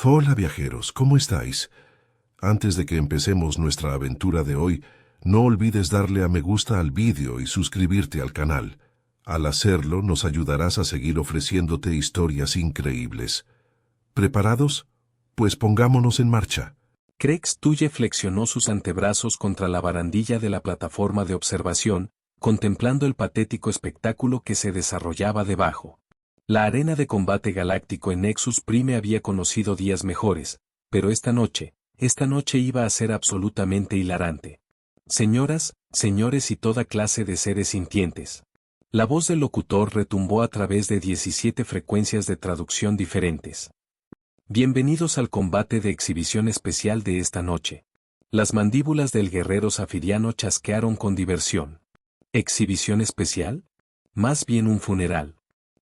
Hola viajeros, ¿cómo estáis? Antes de que empecemos nuestra aventura de hoy, no olvides darle a me gusta al vídeo y suscribirte al canal. Al hacerlo, nos ayudarás a seguir ofreciéndote historias increíbles. ¿Preparados? Pues pongámonos en marcha. Craig Stulle flexionó sus antebrazos contra la barandilla de la plataforma de observación, contemplando el patético espectáculo que se desarrollaba debajo. La arena de combate galáctico en Nexus Prime había conocido días mejores, pero esta noche iba a ser absolutamente hilarante. Señoras, señores y toda clase de seres sintientes. La voz del locutor retumbó a través de 17 frecuencias de traducción diferentes. Bienvenidos al combate de exhibición especial de esta noche. Las mandíbulas del guerrero zafiriano chasquearon con diversión. ¿Exhibición especial? Más bien un funeral.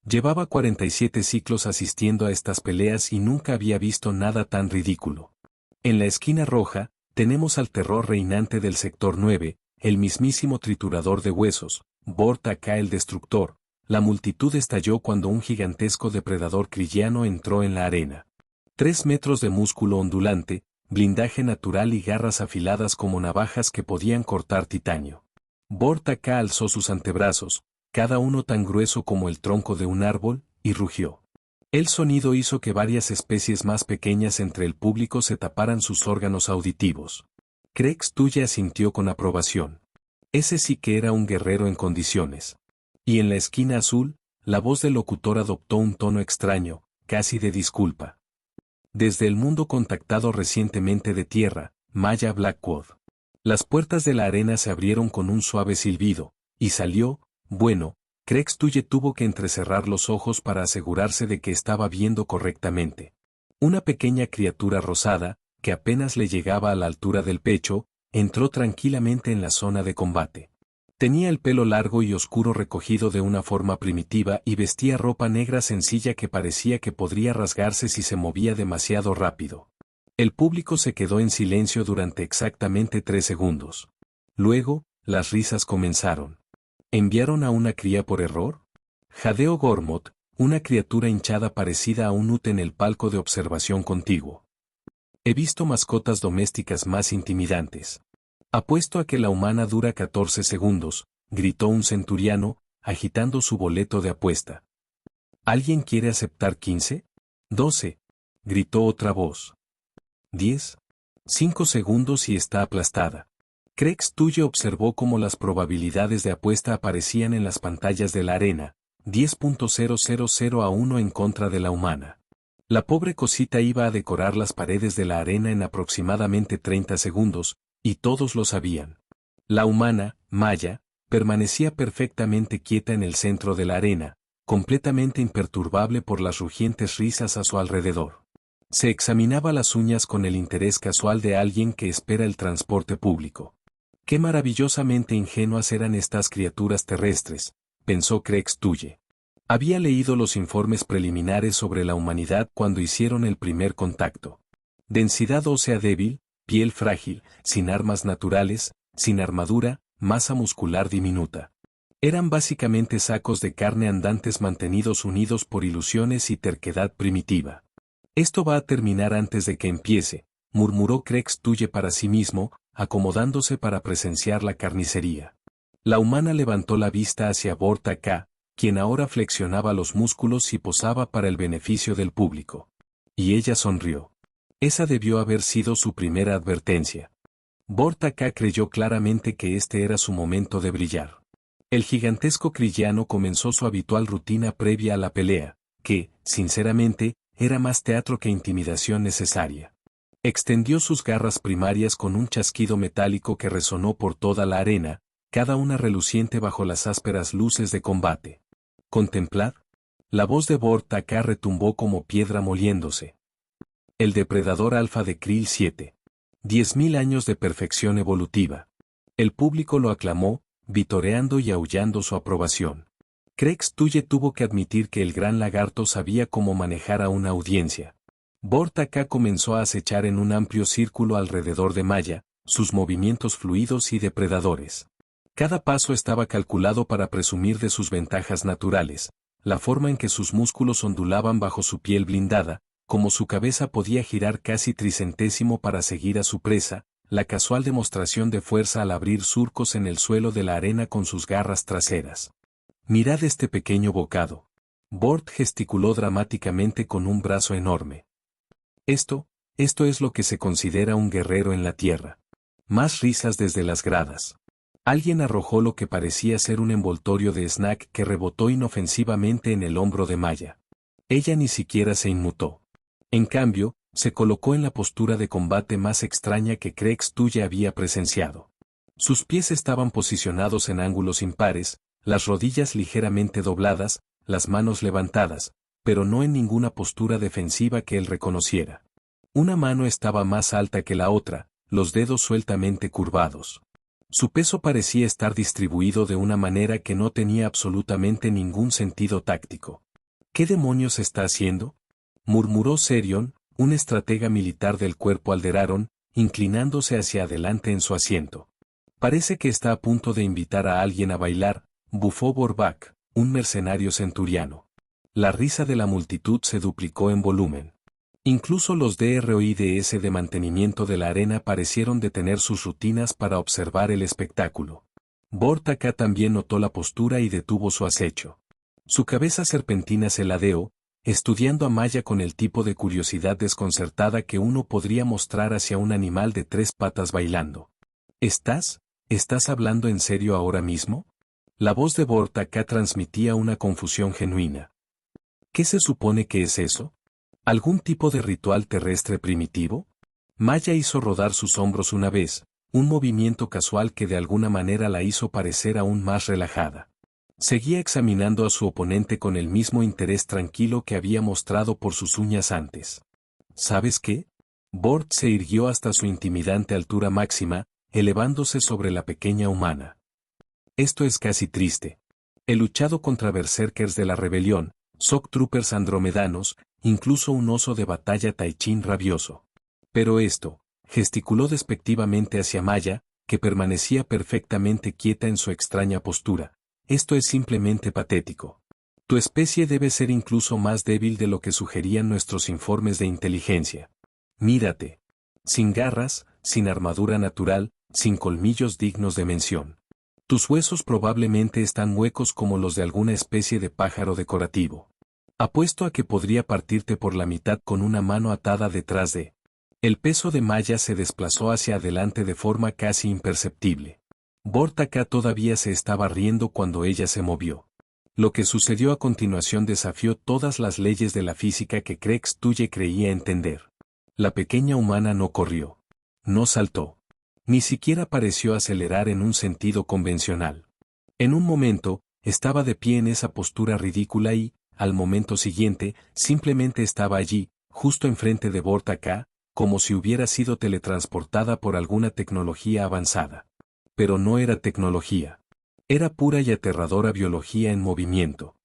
Llevaba 47 ciclos asistiendo a estas peleas y nunca había visto nada tan ridículo. En la esquina roja, tenemos al terror reinante del sector 9, el mismísimo triturador de huesos, Bort-Taka el destructor. La multitud estalló cuando un gigantesco depredador crilliano entró en la arena. 3 metros de músculo ondulante, blindaje natural y garras afiladas como navajas que podían cortar titanio. Bort-Taka alzó sus antebrazos, cada uno tan grueso como el tronco de un árbol, y rugió. El sonido hizo que varias especies más pequeñas entre el público se taparan sus órganos auditivos. Craig Stulle asintió con aprobación. Ese sí que era un guerrero en condiciones. Y en la esquina azul, la voz del locutor adoptó un tono extraño, casi de disculpa. Desde el mundo contactado recientemente de tierra, Maya Blackwood. Las puertas de la arena se abrieron con un suave silbido, y salió. Bueno, Craig Stulle tuvo que entrecerrar los ojos para asegurarse de que estaba viendo correctamente. Una pequeña criatura rosada, que apenas le llegaba a la altura del pecho, entró tranquilamente en la zona de combate. Tenía el pelo largo y oscuro recogido de una forma primitiva y vestía ropa negra sencilla que parecía que podría rasgarse si se movía demasiado rápido. El público se quedó en silencio durante exactamente 3 segundos. Luego, las risas comenzaron. ¿Enviaron a una cría por error? Jadeó Gormott, una criatura hinchada parecida a un nut en el palco de observación contiguo. He visto mascotas domésticas más intimidantes. Apuesto a que la humana dura 14 segundos, gritó un centuriano, agitando su boleto de apuesta. ¿Alguien quiere aceptar 15? 12, gritó otra voz. 10. 5 segundos y está aplastada. Craig Stulle observó cómo las probabilidades de apuesta aparecían en las pantallas de la arena, 10.000 a 1 en contra de la humana. La pobre cosita iba a decorar las paredes de la arena en aproximadamente 30 segundos, y todos lo sabían. La humana, Maya, permanecía perfectamente quieta en el centro de la arena, completamente imperturbable por las rugientes risas a su alrededor. Se examinaba las uñas con el interés casual de alguien que espera el transporte público. Qué maravillosamente ingenuas eran estas criaturas terrestres, pensó Craig Stulle. Había leído los informes preliminares sobre la humanidad cuando hicieron el primer contacto. Densidad ósea débil, piel frágil, sin armas naturales, sin armadura, masa muscular diminuta. Eran básicamente sacos de carne andantes mantenidos unidos por ilusiones y terquedad primitiva. Esto va a terminar antes de que empiece, murmuró Craig Stulle para sí mismo, acomodándose para presenciar la carnicería. La humana levantó la vista hacia Bort-Taka, quien ahora flexionaba los músculos y posaba para el beneficio del público. Y ella sonrió. Esa debió haber sido su primera advertencia. Bort-Taka creyó claramente que este era su momento de brillar. El gigantesco crilliano comenzó su habitual rutina previa a la pelea, que, sinceramente, era más teatro que intimidación necesaria. Extendió sus garras primarias con un chasquido metálico que resonó por toda la arena, cada una reluciente bajo las ásperas luces de combate. ¿Contemplad? La voz de Bort-Taka retumbó como piedra moliéndose. El depredador alfa de Krill 7. 10.000 años de perfección evolutiva. El público lo aclamó, vitoreando y aullando su aprobación. Craig Stulle tuvo que admitir que el gran lagarto sabía cómo manejar a una audiencia. Bort-Taka comenzó a acechar en un amplio círculo alrededor de Maya, sus movimientos fluidos y depredadores. Cada paso estaba calculado para presumir de sus ventajas naturales, la forma en que sus músculos ondulaban bajo su piel blindada, como su cabeza podía girar casi tricentésimo para seguir a su presa, la casual demostración de fuerza al abrir surcos en el suelo de la arena con sus garras traseras. «Mirad este pequeño bocado». Bort gesticuló dramáticamente con un brazo enorme. Esto es lo que se considera un guerrero en la tierra. Más risas desde las gradas. Alguien arrojó lo que parecía ser un envoltorio de snack que rebotó inofensivamente en el hombro de Maya. Ella ni siquiera se inmutó. En cambio, se colocó en la postura de combate más extraña que Craig Stulle había presenciado. Sus pies estaban posicionados en ángulos impares, las rodillas ligeramente dobladas, las manos levantadas, pero no en ninguna postura defensiva que él reconociera. Una mano estaba más alta que la otra, los dedos sueltamente curvados. Su peso parecía estar distribuido de una manera que no tenía absolutamente ningún sentido táctico. «¿Qué demonios está haciendo?», murmuró Serion, un estratega militar del cuerpo Alderaan, inclinándose hacia adelante en su asiento. «Parece que está a punto de invitar a alguien a bailar», bufó Borbak, un mercenario centuriano. La risa de la multitud se duplicó en volumen. Incluso los DROIDS de mantenimiento de la arena parecieron detener sus rutinas para observar el espectáculo. Bort acá también notó la postura y detuvo su acecho. Su cabeza serpentina se ladeó, estudiando a Maya con el tipo de curiosidad desconcertada que uno podría mostrar hacia un animal de 3 patas bailando. ¿Estás hablando en serio ahora mismo? La voz de Bort acá transmitía una confusión genuina. ¿Qué se supone que es eso? ¿Algún tipo de ritual terrestre primitivo? Maya hizo rodar sus hombros una vez, un movimiento casual que de alguna manera la hizo parecer aún más relajada. Seguía examinando a su oponente con el mismo interés tranquilo que había mostrado por sus uñas antes. ¿Sabes qué? Bort se irguió hasta su intimidante altura máxima, elevándose sobre la pequeña humana. Esto es casi triste. He luchado contra berserkers de la rebelión, shock troopers andromedanos, incluso un oso de batalla taichin rabioso. Pero esto, gesticuló despectivamente hacia Maya, que permanecía perfectamente quieta en su extraña postura. Esto es simplemente patético. Tu especie debe ser incluso más débil de lo que sugerían nuestros informes de inteligencia. Mírate. Sin garras, sin armadura natural, sin colmillos dignos de mención. Tus huesos probablemente están huecos como los de alguna especie de pájaro decorativo. Apuesto a que podría partirte por la mitad con una mano atada detrás de. El peso de Maya se desplazó hacia adelante de forma casi imperceptible. Bort acá todavía se estaba riendo cuando ella se movió. Lo que sucedió a continuación desafió todas las leyes de la física que Craig Stulle creía entender. La pequeña humana no corrió. No saltó. Ni siquiera pareció acelerar en un sentido convencional. En un momento, estaba de pie en esa postura ridícula y, al momento siguiente, simplemente estaba allí, justo enfrente de Bort acá, como si hubiera sido teletransportada por alguna tecnología avanzada. Pero no era tecnología. Era pura y aterradora biología en movimiento.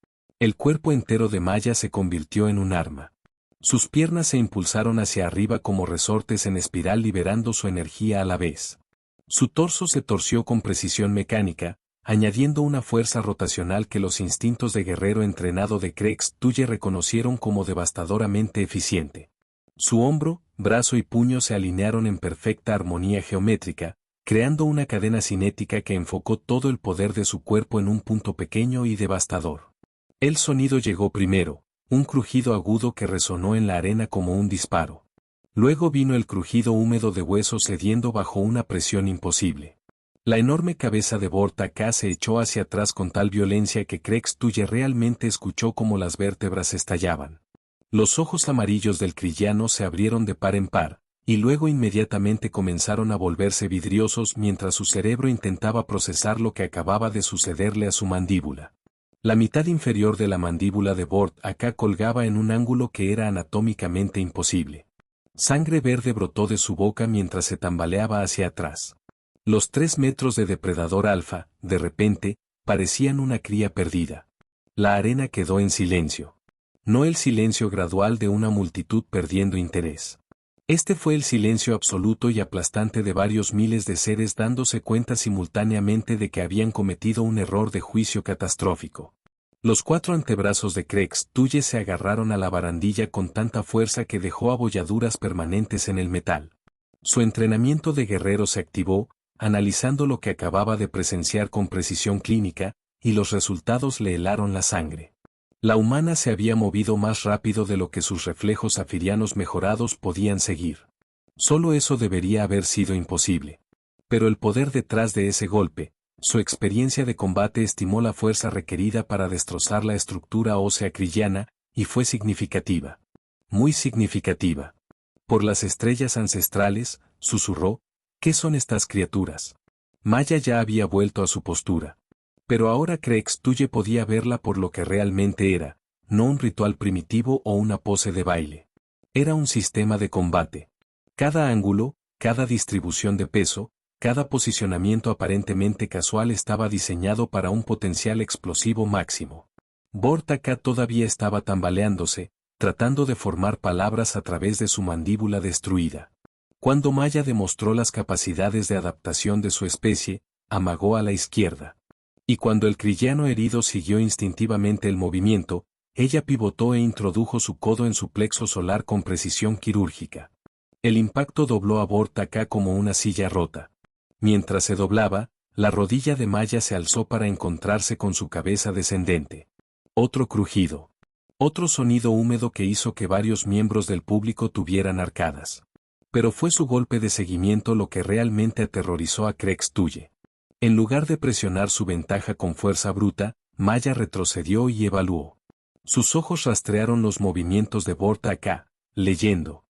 El cuerpo entero de Maya se convirtió en un arma. Sus piernas se impulsaron hacia arriba como resortes en espiral liberando su energía a la vez. Su torso se torció con precisión mecánica, añadiendo una fuerza rotacional que los instintos de guerrero entrenado de Craig Stulle reconocieron como devastadoramente eficiente. Su hombro, brazo y puño se alinearon en perfecta armonía geométrica, creando una cadena cinética que enfocó todo el poder de su cuerpo en un punto pequeño y devastador. El sonido llegó primero, un crujido agudo que resonó en la arena como un disparo. Luego vino el crujido húmedo de huesos cediendo bajo una presión imposible. La enorme cabeza de Bort acá se echó hacia atrás con tal violencia que Craig Stulle realmente escuchó como las vértebras estallaban. Los ojos amarillos del crillano se abrieron de par en par, y luego inmediatamente comenzaron a volverse vidriosos mientras su cerebro intentaba procesar lo que acababa de sucederle a su mandíbula. La mitad inferior de la mandíbula de Bort acá colgaba en un ángulo que era anatómicamente imposible. Sangre verde brotó de su boca mientras se tambaleaba hacia atrás. Los 3 metros de depredador alfa, de repente, parecían una cría perdida. La arena quedó en silencio. No el silencio gradual de una multitud perdiendo interés. Este fue el silencio absoluto y aplastante de varios miles de seres dándose cuenta simultáneamente de que habían cometido un error de juicio catastrófico. Los 4 antebrazos de Tuye se agarraron a la barandilla con tanta fuerza que dejó abolladuras permanentes en el metal. Su entrenamiento de guerrero se activó, analizando lo que acababa de presenciar con precisión clínica, y los resultados le helaron la sangre. La humana se había movido más rápido de lo que sus reflejos afirianos mejorados podían seguir. Solo eso debería haber sido imposible. Pero el poder detrás de ese golpe, su experiencia de combate estimó la fuerza requerida para destrozar la estructura ósea kriyana, y fue significativa. Muy significativa. Por las estrellas ancestrales, susurró, ¿qué son estas criaturas? Maya ya había vuelto a su postura. Pero ahora Tuye podía verla por lo que realmente era, no un ritual primitivo o una pose de baile. Era un sistema de combate. Cada ángulo, cada distribución de peso, cada posicionamiento aparentemente casual estaba diseñado para un potencial explosivo máximo. Bortaka todavía estaba tambaleándose, tratando de formar palabras a través de su mandíbula destruida. Cuando Maya demostró las capacidades de adaptación de su especie, amagó a la izquierda. Y cuando el kriyano herido siguió instintivamente el movimiento, ella pivotó e introdujo su codo en su plexo solar con precisión quirúrgica. El impacto dobló a Bortaka como una silla rota. Mientras se doblaba, la rodilla de Maya se alzó para encontrarse con su cabeza descendente. Otro crujido. Otro sonido húmedo que hizo que varios miembros del público tuvieran arcadas. Pero fue su golpe de seguimiento lo que realmente aterrorizó a Tuye. En lugar de presionar su ventaja con fuerza bruta, Maya retrocedió y evaluó. Sus ojos rastrearon los movimientos de Bortaka, leyendo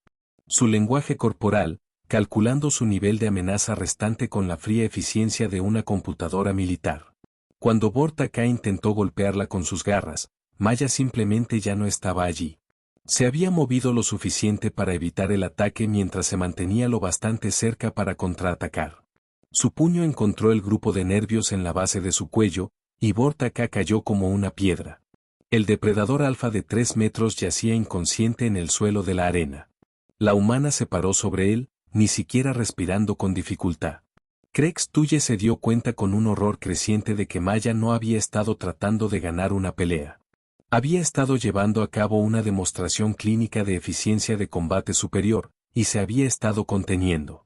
su lenguaje corporal, calculando su nivel de amenaza restante con la fría eficiencia de una computadora militar. Cuando Bortaka intentó golpearla con sus garras, Maya simplemente ya no estaba allí. Se había movido lo suficiente para evitar el ataque mientras se mantenía lo bastante cerca para contraatacar. Su puño encontró el grupo de nervios en la base de su cuello, y Bortaka cayó como una piedra. El depredador alfa de 3 metros yacía inconsciente en el suelo de la arena. La humana se paró sobre él, ni siquiera respirando con dificultad. Tuye se dio cuenta con un horror creciente de que Maya no había estado tratando de ganar una pelea. Había estado llevando a cabo una demostración clínica de eficiencia de combate superior, y se había estado conteniendo.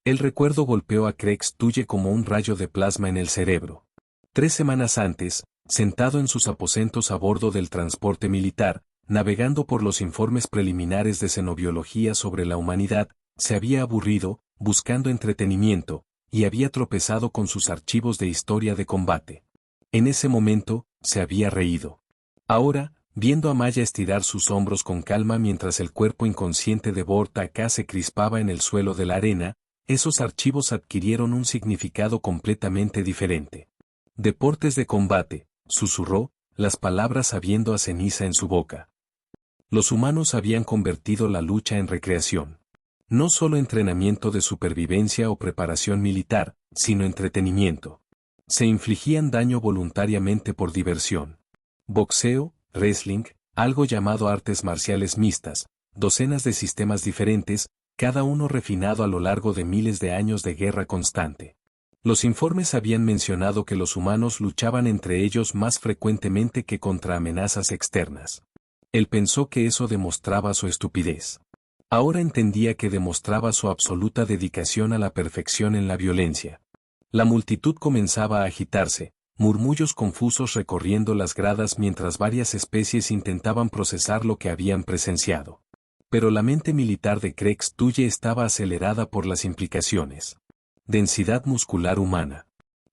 El recuerdo golpeó a Tuye como un rayo de plasma en el cerebro. 3 semanas antes, sentado en sus aposentos a bordo del transporte militar, navegando por los informes preliminares de xenobiología sobre la humanidad, se había aburrido, buscando entretenimiento, y había tropezado con sus archivos de historia de combate. En ese momento, se había reído. Ahora, viendo a Maya estirar sus hombros con calma mientras el cuerpo inconsciente de Bortaka se crispaba en el suelo de la arena, esos archivos adquirieron un significado completamente diferente. Deportes de combate, susurró, las palabras sabiendo a ceniza en su boca. Los humanos habían convertido la lucha en recreación. No solo entrenamiento de supervivencia o preparación militar, sino entretenimiento. Se infligían daño voluntariamente por diversión. Boxeo, wrestling, algo llamado artes marciales mixtas, docenas de sistemas diferentes, cada uno refinado a lo largo de miles de años de guerra constante. Los informes habían mencionado que los humanos luchaban entre ellos más frecuentemente que contra amenazas externas. Él pensó que eso demostraba su estupidez. Ahora entendía que demostraba su absoluta dedicación a la perfección en la violencia. La multitud comenzaba a agitarse, murmullos confusos recorriendo las gradas mientras varias especies intentaban procesar lo que habían presenciado. Pero la mente militar de Tuye estaba acelerada por las implicaciones. Densidad muscular humana.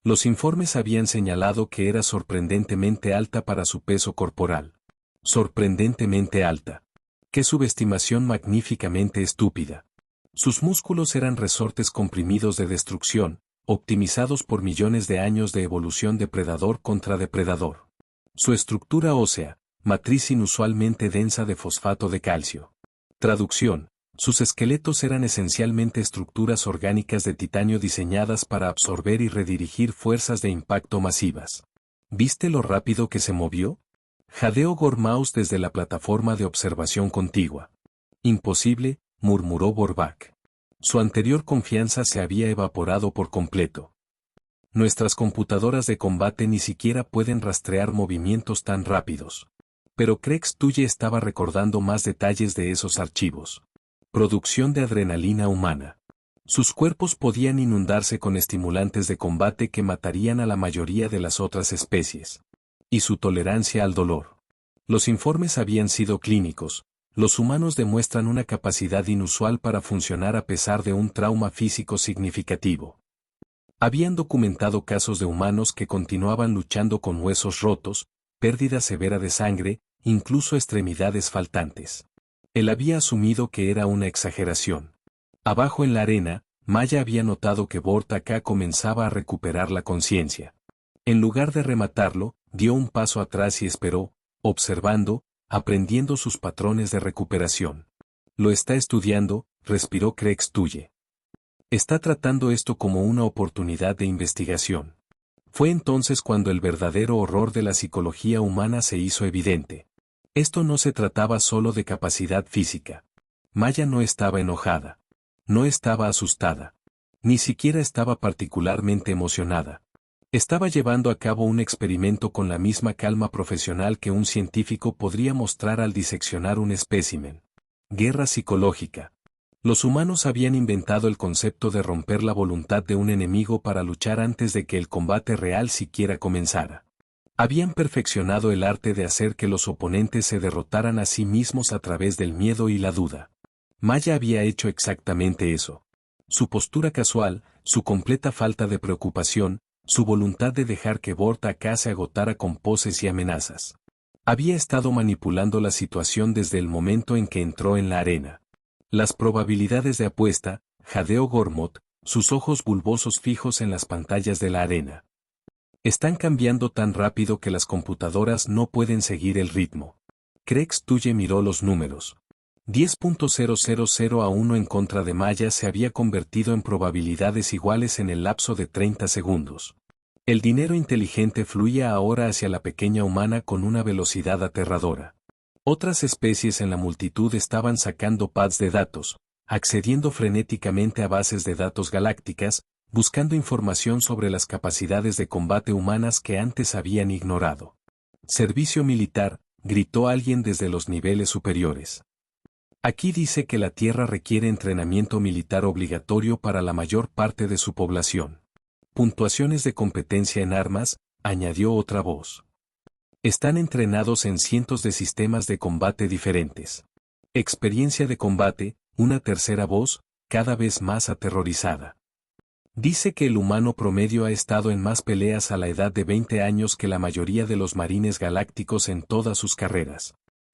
Los informes habían señalado que era sorprendentemente alta para su peso corporal. Sorprendentemente alta. Qué subestimación magníficamente estúpida. Sus músculos eran resortes comprimidos de destrucción, optimizados por millones de años de evolución depredador contra depredador. Su estructura ósea, matriz inusualmente densa de fosfato de calcio. Traducción: sus esqueletos eran esencialmente estructuras orgánicas de titanio diseñadas para absorber y redirigir fuerzas de impacto masivas. ¿Viste lo rápido que se movió? Jadeó Gormaus desde la plataforma de observación contigua. Imposible, murmuró Borbak. Su anterior confianza se había evaporado por completo. Nuestras computadoras de combate ni siquiera pueden rastrear movimientos tan rápidos. Pero Craig Stulle estaba recordando más detalles de esos archivos. Producción de adrenalina humana. Sus cuerpos podían inundarse con estimulantes de combate que matarían a la mayoría de las otras especies. Y su tolerancia al dolor. Los informes habían sido clínicos. Los humanos demuestran una capacidad inusual para funcionar a pesar de un trauma físico significativo. Habían documentado casos de humanos que continuaban luchando con huesos rotos, pérdida severa de sangre, incluso extremidades faltantes. Él había asumido que era una exageración. Abajo en la arena, Maya había notado que Borta-K comenzaba a recuperar la conciencia. En lugar de rematarlo, dio un paso atrás y esperó, observando, aprendiendo sus patrones de recuperación. Lo está estudiando, respiró Craig Stulle. Está tratando esto como una oportunidad de investigación. Fue entonces cuando el verdadero horror de la psicología humana se hizo evidente. Esto no se trataba solo de capacidad física. Maya no estaba enojada. No estaba asustada. Ni siquiera estaba particularmente emocionada. Estaba llevando a cabo un experimento con la misma calma profesional que un científico podría mostrar al diseccionar un espécimen. Guerra psicológica. Los humanos habían inventado el concepto de romper la voluntad de un enemigo para luchar antes de que el combate real siquiera comenzara. Habían perfeccionado el arte de hacer que los oponentes se derrotaran a sí mismos a través del miedo y la duda. Maya había hecho exactamente eso. Su postura casual, su completa falta de preocupación, su voluntad de dejar que Borta-K se agotara con poses y amenazas. Había estado manipulando la situación desde el momento en que entró en la arena. Las probabilidades de apuesta, jadeó Gormott, sus ojos bulbosos fijos en las pantallas de la arena. Están cambiando tan rápido que las computadoras no pueden seguir el ritmo. Craig Stulle miró los números. 10.000 a 1 en contra de Maya se había convertido en probabilidades iguales en el lapso de 30 segundos. El dinero inteligente fluía ahora hacia la pequeña humana con una velocidad aterradora. Otras especies en la multitud estaban sacando pads de datos, accediendo frenéticamente a bases de datos galácticas, buscando información sobre las capacidades de combate humanas que antes habían ignorado. Servicio militar, gritó alguien desde los niveles superiores. Aquí dice que la Tierra requiere entrenamiento militar obligatorio para la mayor parte de su población. Puntuaciones de competencia en armas, añadió otra voz. Están entrenados en cientos de sistemas de combate diferentes. Experiencia de combate, una tercera voz, cada vez más aterrorizada. Dice que el humano promedio ha estado en más peleas a la edad de 20 años que la mayoría de los marines galácticos en todas sus carreras.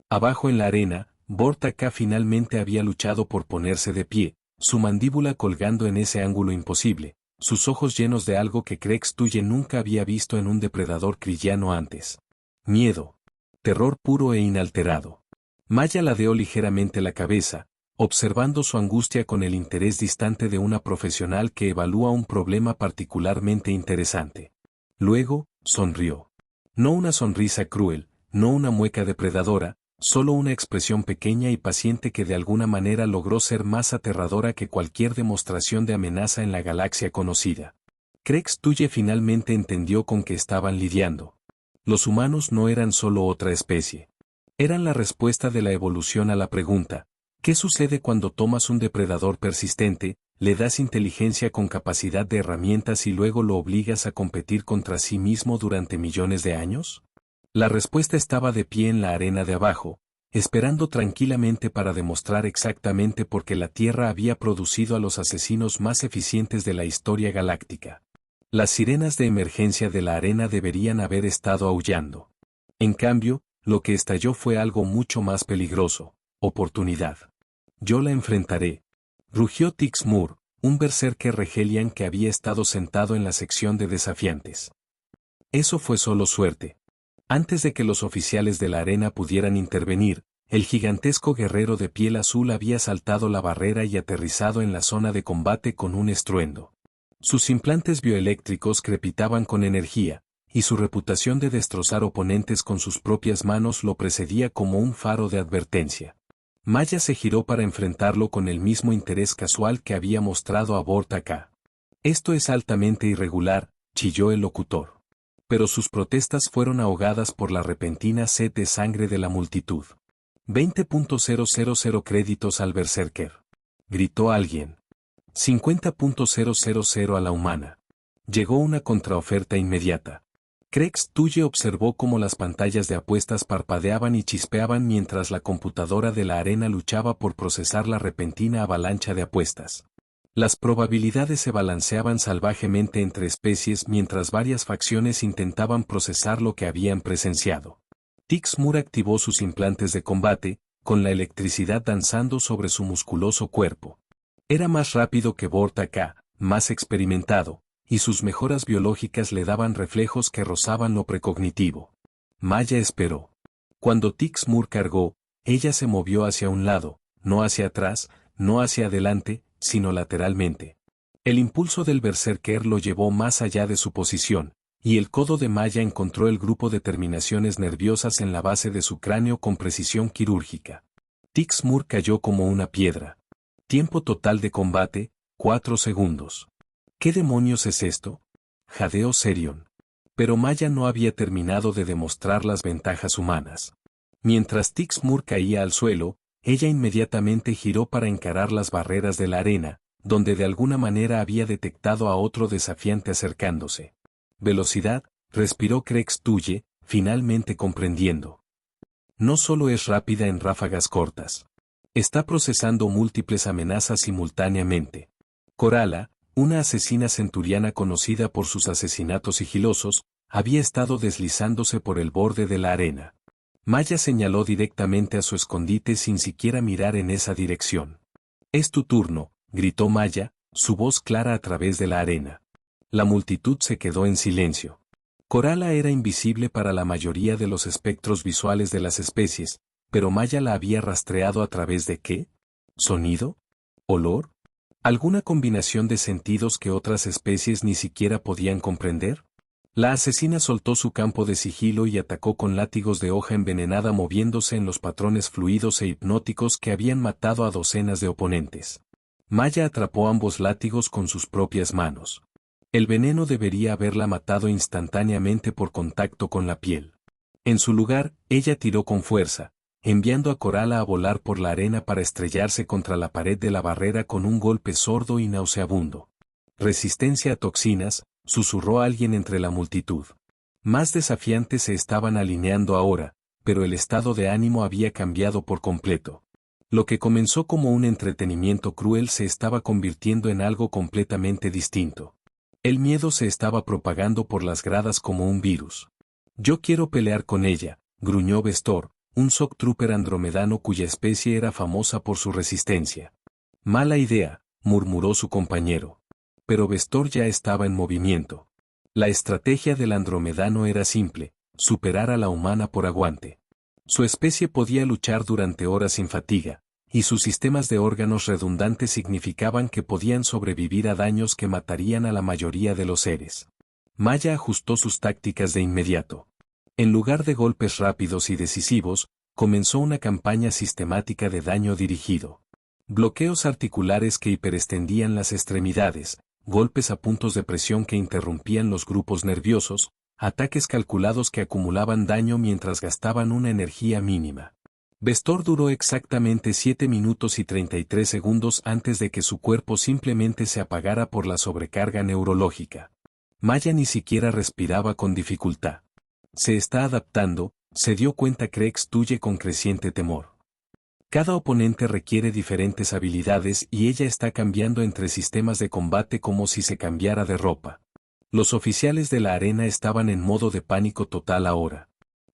Abajo en la arena, Borta-K finalmente había luchado por ponerse de pie, su mandíbula colgando en ese ángulo imposible, sus ojos llenos de algo que Craig Stulle nunca había visto en un depredador krillano antes. Miedo. Terror puro e inalterado. Maya ladeó ligeramente la cabeza, observando su angustia con el interés distante de una profesional que evalúa un problema particularmente interesante. Luego, sonrió. No una sonrisa cruel, no una mueca depredadora, solo una expresión pequeña y paciente que de alguna manera logró ser más aterradora que cualquier demostración de amenaza en la galaxia conocida. Craig Stulle finalmente entendió con qué estaban lidiando. Los humanos no eran solo otra especie. Eran la respuesta de la evolución a la pregunta, ¿qué sucede cuando tomas un depredador persistente, le das inteligencia con capacidad de herramientas y luego lo obligas a competir contra sí mismo durante millones de años? La respuesta estaba de pie en la arena de abajo, esperando tranquilamente para demostrar exactamente por qué la Tierra había producido a los asesinos más eficientes de la historia galáctica. Las sirenas de emergencia de la arena deberían haber estado aullando. En cambio, lo que estalló fue algo mucho más peligroso: oportunidad. Yo la enfrentaré. Rugió Tix Moore, un berserker regelian que había estado sentado en la sección de desafiantes. Eso fue solo suerte. Antes de que los oficiales de la arena pudieran intervenir, el gigantesco guerrero de piel azul había saltado la barrera y aterrizado en la zona de combate con un estruendo. Sus implantes bioeléctricos crepitaban con energía, y su reputación de destrozar oponentes con sus propias manos lo precedía como un faro de advertencia. Maya se giró para enfrentarlo con el mismo interés casual que había mostrado a Borta-K. Esto es altamente irregular, chilló el locutor. Pero sus protestas fueron ahogadas por la repentina sed de sangre de la multitud. 20.000 créditos al berserker. Gritó alguien. 50.000 a la humana. Llegó una contraoferta inmediata. Craig Stulle observó cómo las pantallas de apuestas parpadeaban y chispeaban mientras la computadora de la arena luchaba por procesar la repentina avalancha de apuestas. Las probabilidades se balanceaban salvajemente entre especies mientras varias facciones intentaban procesar lo que habían presenciado. Tix Moore activó sus implantes de combate, con la electricidad danzando sobre su musculoso cuerpo. Era más rápido que Vorta K, más experimentado, y sus mejoras biológicas le daban reflejos que rozaban lo precognitivo. Maya esperó. Cuando Tix Moore cargó, ella se movió hacia un lado, no hacia atrás, no hacia adelante, sino lateralmente. El impulso del berserker lo llevó más allá de su posición, y el codo de Maya encontró el grupo de terminaciones nerviosas en la base de su cráneo con precisión quirúrgica. Tix Moore cayó como una piedra. Tiempo total de combate, 4 segundos. ¿Qué demonios es esto? Jadeó Serion. Pero Maya no había terminado de demostrar las ventajas humanas. Mientras Tix Moore caía al suelo, ella inmediatamente giró para encarar las barreras de la arena, donde de alguna manera había detectado a otro desafiante acercándose. Velocidad, respiró Craig Stulle, finalmente comprendiendo. No solo es rápida en ráfagas cortas. Está procesando múltiples amenazas simultáneamente. Coralla, una asesina centuriana conocida por sus asesinatos sigilosos, había estado deslizándose por el borde de la arena. Maya señaló directamente a su escondite sin siquiera mirar en esa dirección. «Es tu turno», gritó Maya, su voz clara a través de la arena. La multitud se quedó en silencio. Coralla era invisible para la mayoría de los espectros visuales de las especies, pero Maya la había rastreado a través de ¿qué? ¿Sonido? ¿Olor? ¿Alguna combinación de sentidos que otras especies ni siquiera podían comprender? La asesina soltó su campo de sigilo y atacó con látigos de hoja envenenada moviéndose en los patrones fluidos e hipnóticos que habían matado a docenas de oponentes. Maya atrapó ambos látigos con sus propias manos. El veneno debería haberla matado instantáneamente por contacto con la piel. En su lugar, ella tiró con fuerza, enviando a Coralla a volar por la arena para estrellarse contra la pared de la barrera con un golpe sordo y nauseabundo. «Resistencia a toxinas», susurró alguien entre la multitud. Más desafiantes se estaban alineando ahora, pero el estado de ánimo había cambiado por completo. Lo que comenzó como un entretenimiento cruel se estaba convirtiendo en algo completamente distinto. El miedo se estaba propagando por las gradas como un virus. «Yo quiero pelear con ella», gruñó Vestor, un Shock Trooper andromedano cuya especie era famosa por su resistencia. «Mala idea», murmuró su compañero. Pero Vestor ya estaba en movimiento. La estrategia del andromedano era simple, superar a la humana por aguante. Su especie podía luchar durante horas sin fatiga, y sus sistemas de órganos redundantes significaban que podían sobrevivir a daños que matarían a la mayoría de los seres. Maya ajustó sus tácticas de inmediato. En lugar de golpes rápidos y decisivos, comenzó una campaña sistemática de daño dirigido. Bloqueos articulares que hiperextendían las extremidades, golpes a puntos de presión que interrumpían los grupos nerviosos, ataques calculados que acumulaban daño mientras gastaban una energía mínima. Vestor duró exactamente 7 minutos y 33 segundos antes de que su cuerpo simplemente se apagara por la sobrecarga neurológica. Maya ni siquiera respiraba con dificultad. Se está adaptando, se dio cuenta Craig Stulle con creciente temor. Cada oponente requiere diferentes habilidades y ella está cambiando entre sistemas de combate como si se cambiara de ropa. Los oficiales de la arena estaban en modo de pánico total ahora.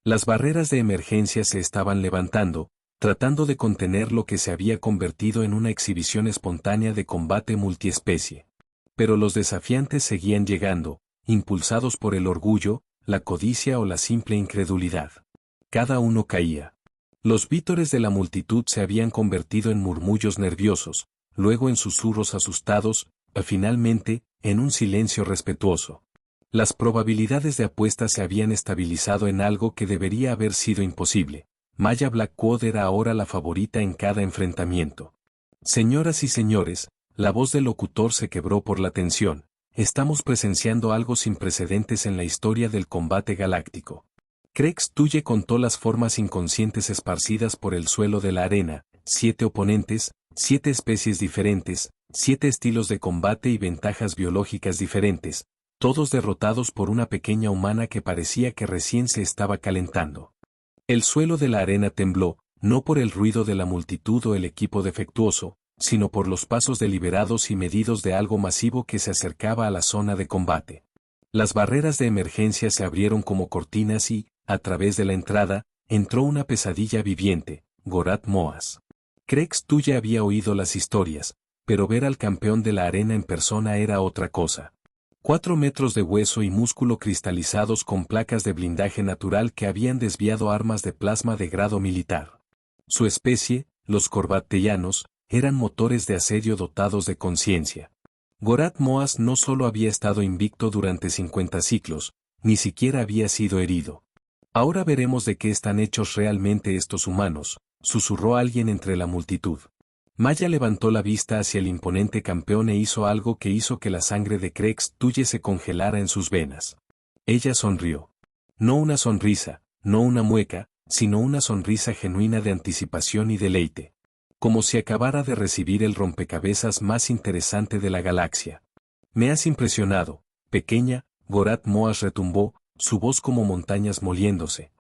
Las barreras de emergencia se estaban levantando, tratando de contener lo que se había convertido en una exhibición espontánea de combate multiespecie. Pero los desafiantes seguían llegando, impulsados por el orgullo, la codicia o la simple incredulidad. Cada uno caía. Los vítores de la multitud se habían convertido en murmullos nerviosos, luego en susurros asustados, y finalmente, en un silencio respetuoso. Las probabilidades de apuesta se habían estabilizado en algo que debería haber sido imposible. Maya Blackwood era ahora la favorita en cada enfrentamiento. Señoras y señores, la voz del locutor se quebró por la tensión, estamos presenciando algo sin precedentes en la historia del combate galáctico. Krex Tuye contó las formas inconscientes esparcidas por el suelo de la arena, 7 oponentes, 7 especies diferentes, 7 estilos de combate y ventajas biológicas diferentes, todos derrotados por una pequeña humana que parecía que recién se estaba calentando. El suelo de la arena tembló, no por el ruido de la multitud o el equipo defectuoso, sino por los pasos deliberados y medidos de algo masivo que se acercaba a la zona de combate. Las barreras de emergencia se abrieron como cortinas y, a través de la entrada, entró una pesadilla viviente, Gorath Moaz. Krex Tuye había oído las historias, pero ver al campeón de la arena en persona era otra cosa. 4 metros de hueso y músculo cristalizados con placas de blindaje natural que habían desviado armas de plasma de grado militar. Su especie, los corbatellanos, eran motores de asedio dotados de conciencia. Gorath Moaz no solo había estado invicto durante 50 ciclos, ni siquiera había sido herido. Ahora veremos de qué están hechos realmente estos humanos, susurró alguien entre la multitud. Maya levantó la vista hacia el imponente campeón e hizo algo que hizo que la sangre de Krex Tuye se congelara en sus venas. Ella sonrió. No una sonrisa, no una mueca, sino una sonrisa genuina de anticipación y deleite. Como si acabara de recibir el rompecabezas más interesante de la galaxia. Me has impresionado, pequeña, Gorath Moaz retumbó, su voz como montañas moliéndose.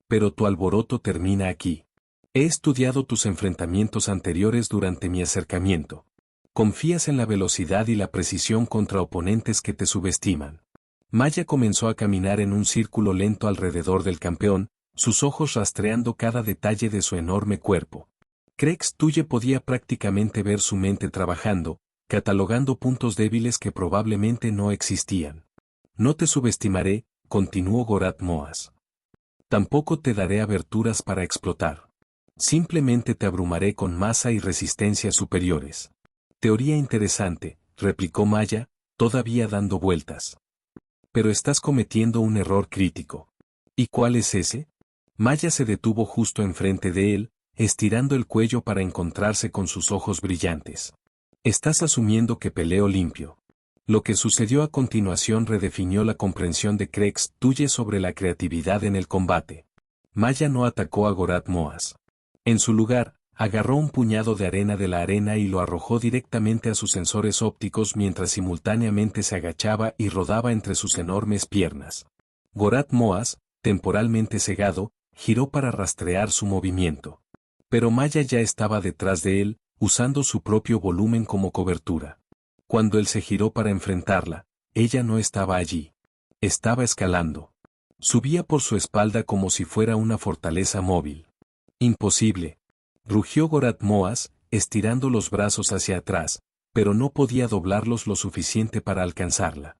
Pero tu alboroto termina aquí. He estudiado tus enfrentamientos anteriores durante mi acercamiento. Confías en la velocidad y la precisión contra oponentes que te subestiman. Maya comenzó a caminar en un círculo lento alrededor del campeón, sus ojos rastreando cada detalle de su enorme cuerpo. Krex Tuye podía prácticamente ver su mente trabajando, catalogando puntos débiles que probablemente no existían. No te subestimaré, continuó Gorath Moaz. Tampoco te daré aberturas para explotar. Simplemente te abrumaré con masa y resistencia superiores. Teoría interesante, replicó Maya, todavía dando vueltas. Pero estás cometiendo un error crítico. ¿Y cuál es ese? Maya se detuvo justo enfrente de él, estirando el cuello para encontrarse con sus ojos brillantes. Estás asumiendo que peleo limpio. Lo que sucedió a continuación redefinió la comprensión de Krex Tuye sobre la creatividad en el combate. Maya no atacó a Gorath Moaz. En su lugar, agarró un puñado de arena de la arena y lo arrojó directamente a sus sensores ópticos mientras simultáneamente se agachaba y rodaba entre sus enormes piernas. Gorath Moaz, temporalmente cegado, giró para rastrear su movimiento. Pero Maya ya estaba detrás de él, usando su propio volumen como cobertura. Cuando él se giró para enfrentarla, ella no estaba allí. Estaba escalando. Subía por su espalda como si fuera una fortaleza móvil. Imposible. Rugió Gorath Moaz, estirando los brazos hacia atrás, pero no podía doblarlos lo suficiente para alcanzarla.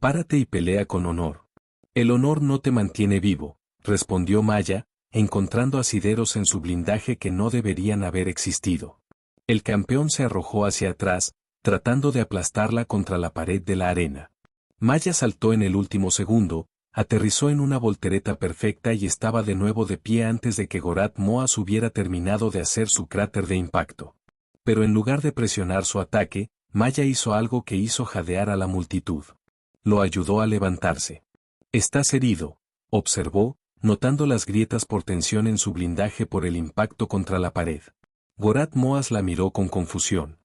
Párate y pelea con honor. El honor no te mantiene vivo, respondió Maya, encontrando asideros en su blindaje que no deberían haber existido. El campeón se arrojó hacia atrás, tratando de aplastarla contra la pared de la arena. Maya saltó en el último segundo, aterrizó en una voltereta perfecta y estaba de nuevo de pie antes de que Gorath Moaz hubiera terminado de hacer su cráter de impacto. Pero en lugar de presionar su ataque, Maya hizo algo que hizo jadear a la multitud. Lo ayudó a levantarse. «Estás herido», observó, notando las grietas por tensión en su blindaje por el impacto contra la pared. Gorath Moaz la miró con confusión.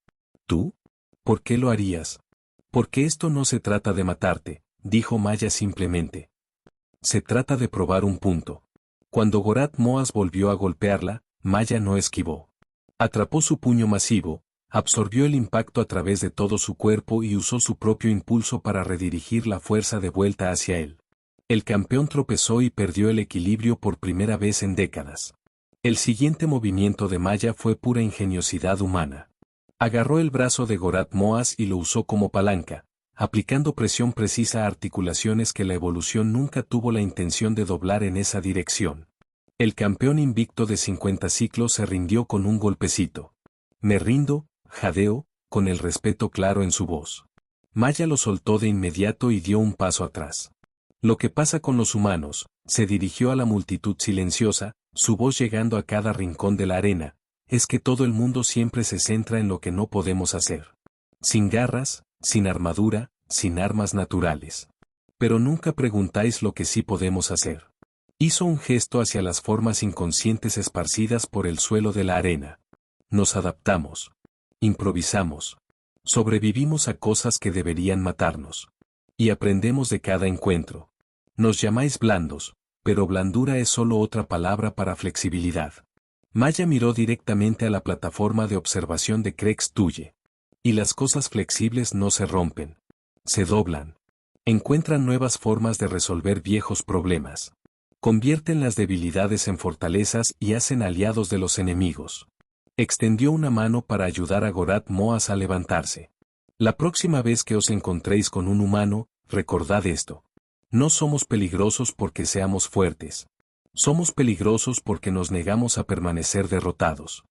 «¿Tú? ¿Por qué lo harías?» «Porque esto no se trata de matarte», dijo Maya simplemente. «Se trata de probar un punto». Cuando Gorath Moaz volvió a golpearla, Maya no esquivó. Atrapó su puño masivo, absorbió el impacto a través de todo su cuerpo y usó su propio impulso para redirigir la fuerza de vuelta hacia él. El campeón tropezó y perdió el equilibrio por primera vez en décadas. El siguiente movimiento de Maya fue pura ingeniosidad humana. Agarró el brazo de Gorath Moaz y lo usó como palanca, aplicando presión precisa a articulaciones que la evolución nunca tuvo la intención de doblar en esa dirección. El campeón invicto de 50 ciclos se rindió con un golpecito. «Me rindo», jadeó, con el respeto claro en su voz. Maya lo soltó de inmediato y dio un paso atrás. «Lo que pasa con los humanos», se dirigió a la multitud silenciosa, su voz llegando a cada rincón de la arena, «es que todo el mundo siempre se centra en lo que no podemos hacer. Sin garras, sin armadura, sin armas naturales. Pero nunca preguntáis lo que sí podemos hacer. Hizo un gesto hacia las formas inconscientes esparcidas por el suelo de la arena. Nos adaptamos. Improvisamos. Sobrevivimos a cosas que deberían matarnos. Y aprendemos de cada encuentro. Nos llamáis blandos, pero blandura es solo otra palabra para flexibilidad. Maya miró directamente a la plataforma de observación de Crex-Tuye. Y las cosas flexibles no se rompen. Se doblan. Encuentran nuevas formas de resolver viejos problemas. Convierten las debilidades en fortalezas y hacen aliados de los enemigos. Extendió una mano para ayudar a Gorat Moas a levantarse. La próxima vez que os encontréis con un humano, recordad esto. No somos peligrosos porque seamos fuertes. Somos peligrosos porque nos negamos a permanecer derrotados.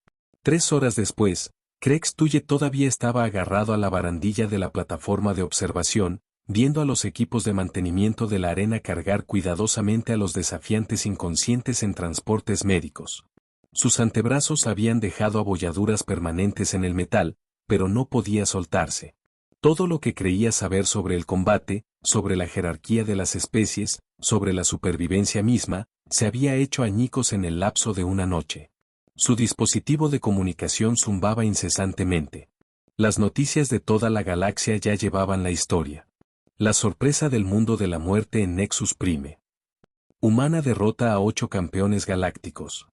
3 horas después, Crex-Tuye todavía estaba agarrado a la barandilla de la plataforma de observación, viendo a los equipos de mantenimiento de la arena cargar cuidadosamente a los desafiantes inconscientes en transportes médicos. Sus antebrazos habían dejado abolladuras permanentes en el metal, pero no podía soltarse. Todo lo que creía saber sobre el combate, sobre la jerarquía de las especies, sobre la supervivencia misma, se había hecho añicos en el lapso de una noche. Su dispositivo de comunicación zumbaba incesantemente. Las noticias de toda la galaxia ya llevaban la historia. La sorpresa del mundo de la muerte en Nexus Prime. Humana derrota a 8 campeones galácticos.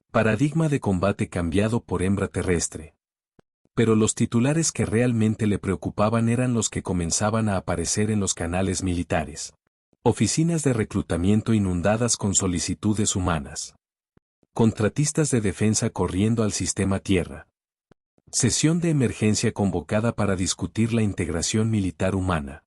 Paradigma de combate cambiado por hembra terrestre. Pero los titulares que realmente le preocupaban eran los que comenzaban a aparecer en los canales militares. Oficinas de reclutamiento inundadas con solicitudes humanas. Contratistas de defensa corriendo al sistema Tierra. Sesión de emergencia convocada para discutir la integración militar humana.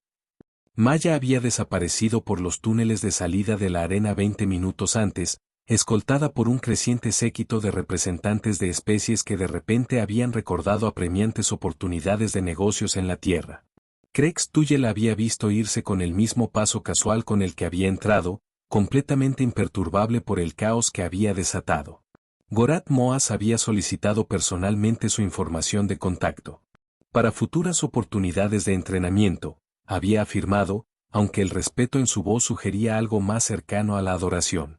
Maya había desaparecido por los túneles de salida de la arena 20 minutos antes, escoltada por un creciente séquito de representantes de especies que de repente habían recordado apremiantes oportunidades de negocios en la Tierra. Crex-Tuye la había visto irse con el mismo paso casual con el que había entrado, completamente imperturbable por el caos que había desatado. Gorat Moas había solicitado personalmente su información de contacto. Para futuras oportunidades de entrenamiento, había afirmado, aunque el respeto en su voz sugería algo más cercano a la adoración.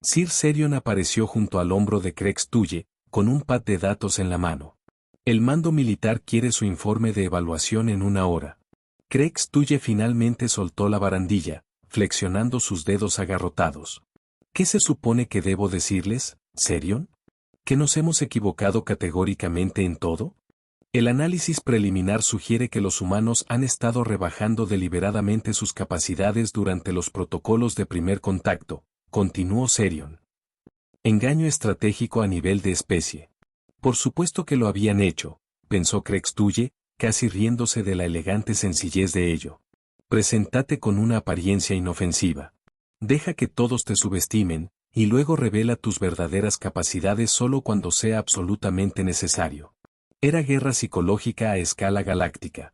Sir Serion apareció junto al hombro de Crex-Tuye, con un pad de datos en la mano. El mando militar quiere su informe de evaluación en 1 hora. Crex-Tuye finalmente soltó la barandilla, flexionando sus dedos agarrotados. ¿Qué se supone que debo decirles, Serion? ¿Que nos hemos equivocado categóricamente en todo? El análisis preliminar sugiere que los humanos han estado rebajando deliberadamente sus capacidades durante los protocolos de primer contacto, continuó Serion. Engaño estratégico a nivel de especie. Por supuesto que lo habían hecho, pensó Crex-Tuye, casi riéndose de la elegante sencillez de ello. Preséntate con una apariencia inofensiva. Deja que todos te subestimen, y luego revela tus verdaderas capacidades solo cuando sea absolutamente necesario. Era guerra psicológica a escala galáctica.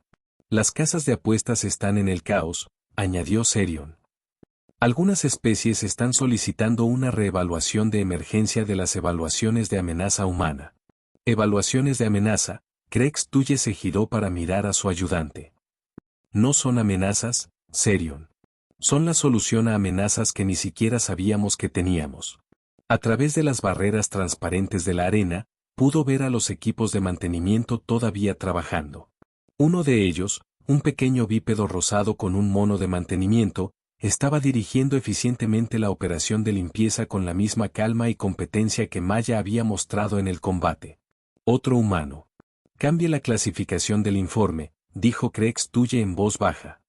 Las casas de apuestas están en el caos, añadió Serion. Algunas especies están solicitando una reevaluación de emergencia de las evaluaciones de amenaza humana. Evaluaciones de amenaza, Crex-Tuye se giró para mirar a su ayudante. No son amenazas, Serion. Son la solución a amenazas que ni siquiera sabíamos que teníamos. A través de las barreras transparentes de la arena, pudo ver a los equipos de mantenimiento todavía trabajando. Uno de ellos, un pequeño bípedo rosado con un mono de mantenimiento, estaba dirigiendo eficientemente la operación de limpieza con la misma calma y competencia que Maya había mostrado en el combate. Otro humano. Cambie la clasificación del informe, dijo Crex-Tuye en voz baja.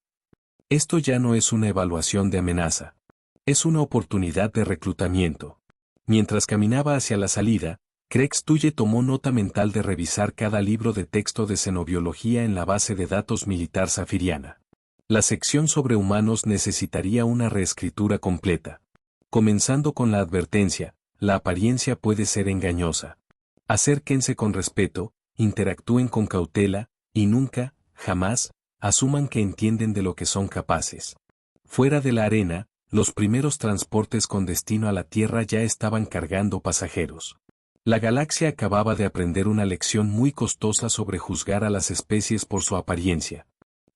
Esto ya no es una evaluación de amenaza. Es una oportunidad de reclutamiento. Mientras caminaba hacia la salida, Crex-Tuye tomó nota mental de revisar cada libro de texto de xenobiología en la base de datos militar safiriana. La sección sobre humanos necesitaría una reescritura completa. Comenzando con la advertencia, la apariencia puede ser engañosa. Acérquense con respeto, interactúen con cautela, y nunca, jamás, asuman que entienden de lo que son capaces. Fuera de la arena, los primeros transportes con destino a la Tierra ya estaban cargando pasajeros. La galaxia acababa de aprender una lección muy costosa sobre juzgar a las especies por su apariencia.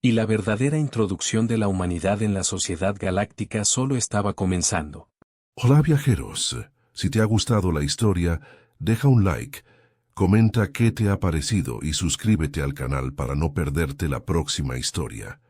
Y la verdadera introducción de la humanidad en la sociedad galáctica solo estaba comenzando. Hola viajeros, si te ha gustado la historia, deja un like, comenta qué te ha parecido y suscríbete al canal para no perderte la próxima historia.